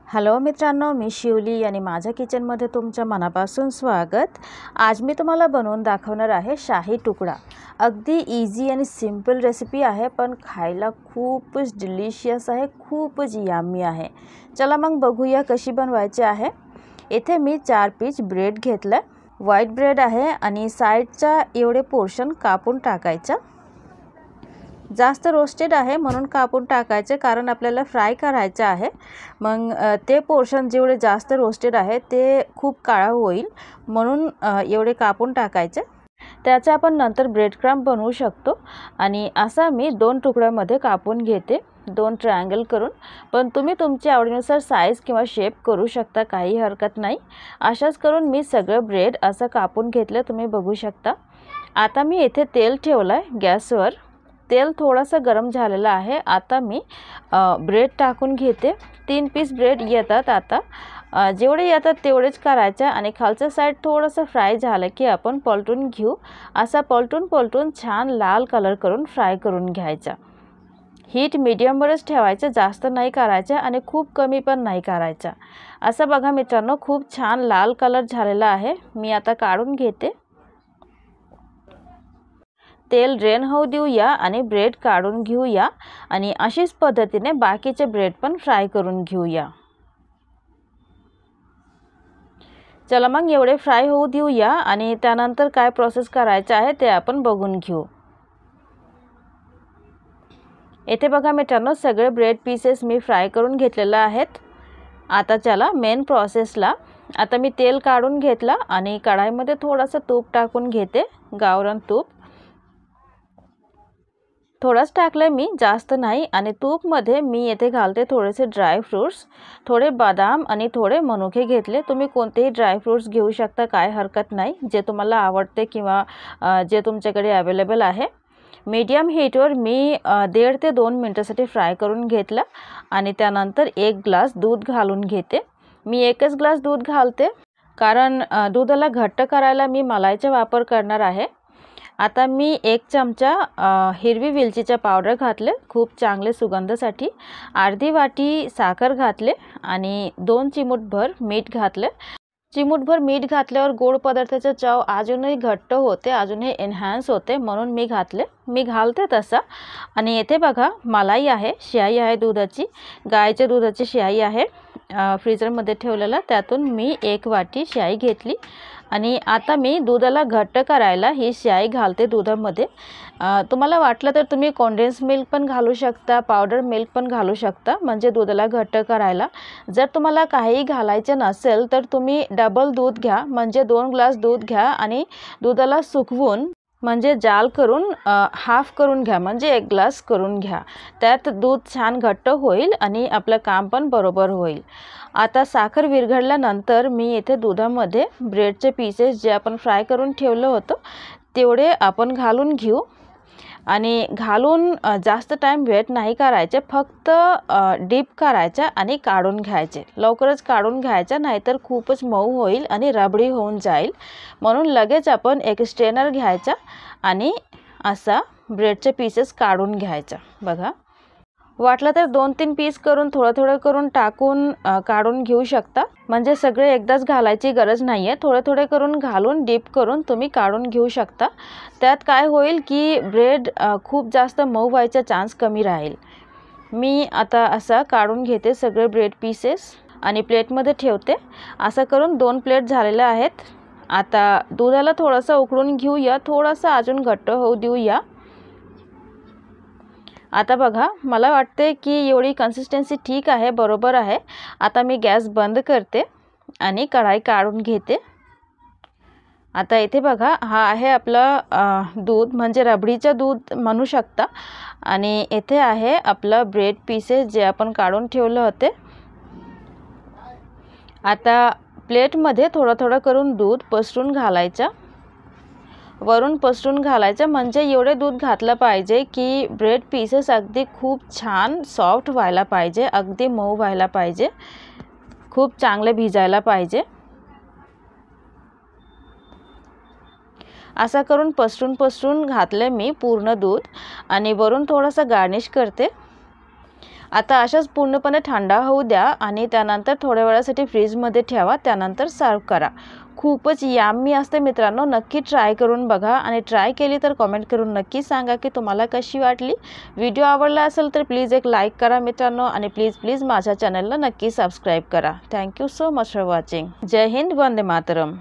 Hello मित्रांनो, मी शिवली आणि माझ्या किचनमध्ये तुमच्या मनापासून स्वागत। आज मी तुम्हाला बनवून दाखवणार आहे शाही तुकडा। अगदी इझी आणि सिंपल रेसिपी आहे, पण खायला खूपच डिलिशियस आहे, खूपच यम्मी आहे। चला मग बघूया कशी बनवायची आहे। इथे मी 4 पीस ब्रेड घेतलं, व्हाईट ब्रेड आहे आणि साइडचा एवढे पोर्शन कापून टाकायचा। जास्त रोस्टेड आहे म्हणून कापून टाकायचे, कारण आपल्याला फ्राय करायचे आहे। मग ते पोर्शन जेवढे जास्त रोस्टेड आहे ते खूप काळा होईल, म्हणून एवढे कापून टाकायचे। त्याचे आपण नंतर ब्रेड क्रम्ब बनवू शकतो। आणि असा मी 2 तुकड्यामध्ये कापून घेते, 2 ट्रायंगल करून। पण तुम्ही तुमच्या आवडीनुसार साइज किंवा शेप करू शकता, काही हरकत नाही। अशाच करून मी सगळं ब्रेड असं कापून घेतलं, तुम्ही बघू शकता। आता मी इथे तेल ठेवलंय गॅसवर। तेल थोडासा गरम झालेला आहे। आता मी ब्रेड टाकून घेते। 3 पीस ब्रेड येतात। आता जेवढे येतात तेवढेच करायचे आणि खालचं साइड थोडंसं फ्राय झालं की आपण पलटून घेऊ। असा पलटून छान लाल कलर करून फ्राय करून घ्यायचा। हीट मीडियमवरच ठेवायचं, जास्त नाही करायचं आणि खूप कमी पण नाही करायचा। असं बघा मित्रांनो, खूप छान लाल कलर झालेला आहे। मी आता काढून घेते। तेल ड्रेन होऊ देऊया आणि ब्रेड काढून घेऊया आणि अशीच पद्धतीने बाकीचे ब्रेड पण फ्राय करून घेऊया। चला मग एवढे फ्राय होऊ देऊया आणि त्यानंतर काय प्रोसेस करायचं आहे ते आपण बघून घेऊ। इथे बघा मित्रांनो, सगळे ब्रेड पीसेस मी फ्राय करून घेतलेले आहेत। आता चला मेन प्रोसेसला। आता मी तेल काढून घेतला आणि कढाईमध्ये थोडंसं तूप टाकून घेते, गावरान तूप। थोडंच टाकलं मी, जास्त नाही। आणि तूपमध्ये मी येथे घालते थोडेसे ड्राय फ्रूट्स, थोडे बदाम आणि थोडे मनुके घेतले। तुम्ही कोणतेही ड्राय फ्रूट्स घेऊ शकता, काय हरकत नाही, जे तुम्हाला आवडते किंवा जे तुमच्याकडे अवेलेबल आहे। मीडियम हीटवर मी 1.5 ते 2 मिनिटासाठी फ्राय करून घेतला आणि त्यानंतर 1 ग्लास दूध घालून घेते। मी 1च ग्लास दूध घालते, कारण दुधाला घट्ट करायला मी मलाईचा वापर करणार आहे। आता मी 1 चमचा हिरवी वेलचीचा पावडर घातले, खूप चांगले सुगंधासाठी। अर्धी वाटी साखर घातले आणि 2 चिमूटभर मीठ घातले। चिमूटभर मीठ घातल्यावर गोड पदार्थाचा चव अजूनही घट्ट होते, अजूनही एनहान्स होते, म्हणून मी घालते तसा। आणि इथे बघा, मलाई आहे, शाई आहे दुधाची, गायच्या दुधाची शाई आहे, फ्रीजरमध्ये ठेवलेला। त्यातून मी 1 वाटी शाई घेतली आणि आता मी दुधाला घट्ट करायला ही शाई घालते दुधामध्ये। तुम्हाला वाटलं तर तुम्ही कंडेन्स मिल्क पण घालू शकता, पावडर मिल्क पण घालू शकता, म्हणजे दुधाला घट्ट करायला। जर तुम्हाला काही घालायचं नसेल तर तुम्ही डबल दूध घ्या, म्हणजे 2 ग्लास दूध घ्या आणि दुधाला सुकवून, म्हणजे जाल करून हाफ करून घ्या, म्हणजे 1 ग्लास करून घ्या। त्यात दूध छान घट्ट होईल आणि आपलं काम पण बरोबर होईल। आता साखर विरघळल्यानंतर मी इथे दुधामध्ये ब्रेडचे पीसेस जे आपण फ्राय करून ठेवलं होतं तेवढे आपण घालून घेऊ। आणि घालून जास्त टाइम वेट नाही करायचे, फक्त डीप करायचा आणि काढून घ्यायचे। लवकरच काढून घ्यायचा, नाहीतर खूपच मऊ होईल आणि रबडी होऊन जाईल। म्हणून लगेच आपण एक स्ट्रेनर घ्यायचा आणि असा ब्रेडचे पीसेस काढून घ्यायचा। बघा, वाटलं तर 2-3 पीस करून थोडं करून टाकून काढून घेऊ शकता, म्हणजे सगळे एकदाच घालायची गरज नाहीये। थोडे करून घालून डीप करून तुम्ही काढून घेऊ शकता। त्यात काय होईल की ब्रेड खूप जास्त मऊ व्हायचा चान्स कमी राहील। मी आता असा काढून घेते सगळे ब्रेड पीसेस आणि प्लेटमध्ये ठेवते। असं करून 2 प्लेट झालेल्या आहेत। आता दुधाला थोडंसं उकळून घेऊया, थोडंसं अजून घट्ट होऊ देऊया। आता बघा, मला वाटते की एवढी कन्सिस्टन्सी ठीक आहे, बरोबर आहे। आता मी गॅस बंद करते आणि कढाई काढून घेते। आता इथे बघा, हा आहे आपला दूध, म्हणजे रबडीचं दूध म्हणू शकता। आणि इथे आहे आपलं ब्रेड पीसेस जे आपण काढून ठेवले होते। आता प्लेटमध्ये थोडं करून दूध पसरून घालायचं, वरून पसरून घालायचं, म्हणजे एवढे दूध घातलं पाहिजे की ब्रेड पीसेस अगदी खूप छान सॉफ्ट व्हायला पाहिजे, अगदी मऊ व्हायला पाहिजे, खूप चांगले भिजायला पाहिजे। असं करून पसरून घातले मी पूर्ण दूध आणि वरून थोडंसं गार्निश करते। आता अशाच पूर्णपणे थंड होऊ द्या आणि त्यानंतर थोड्या वेळासाठी फ्रीजमध्ये ठेवा, त्यानंतर सर्व करा. खूपच यम्मी असते मित्रांनो, नक्की ट्राय करून बघा आणि ट्राय केली तर कमेंट करून नक्की सांगा की तुम्हाला कशी वाटली. व्हिडिओ आवडला असेल तर प्लीज एक लाईक करा मित्रांनो आणि प्लीज माझ्या चॅनलला नक्की सबस्क्राईब करा. Thank you so much for watching. जय हिंद, वंदे मातरम.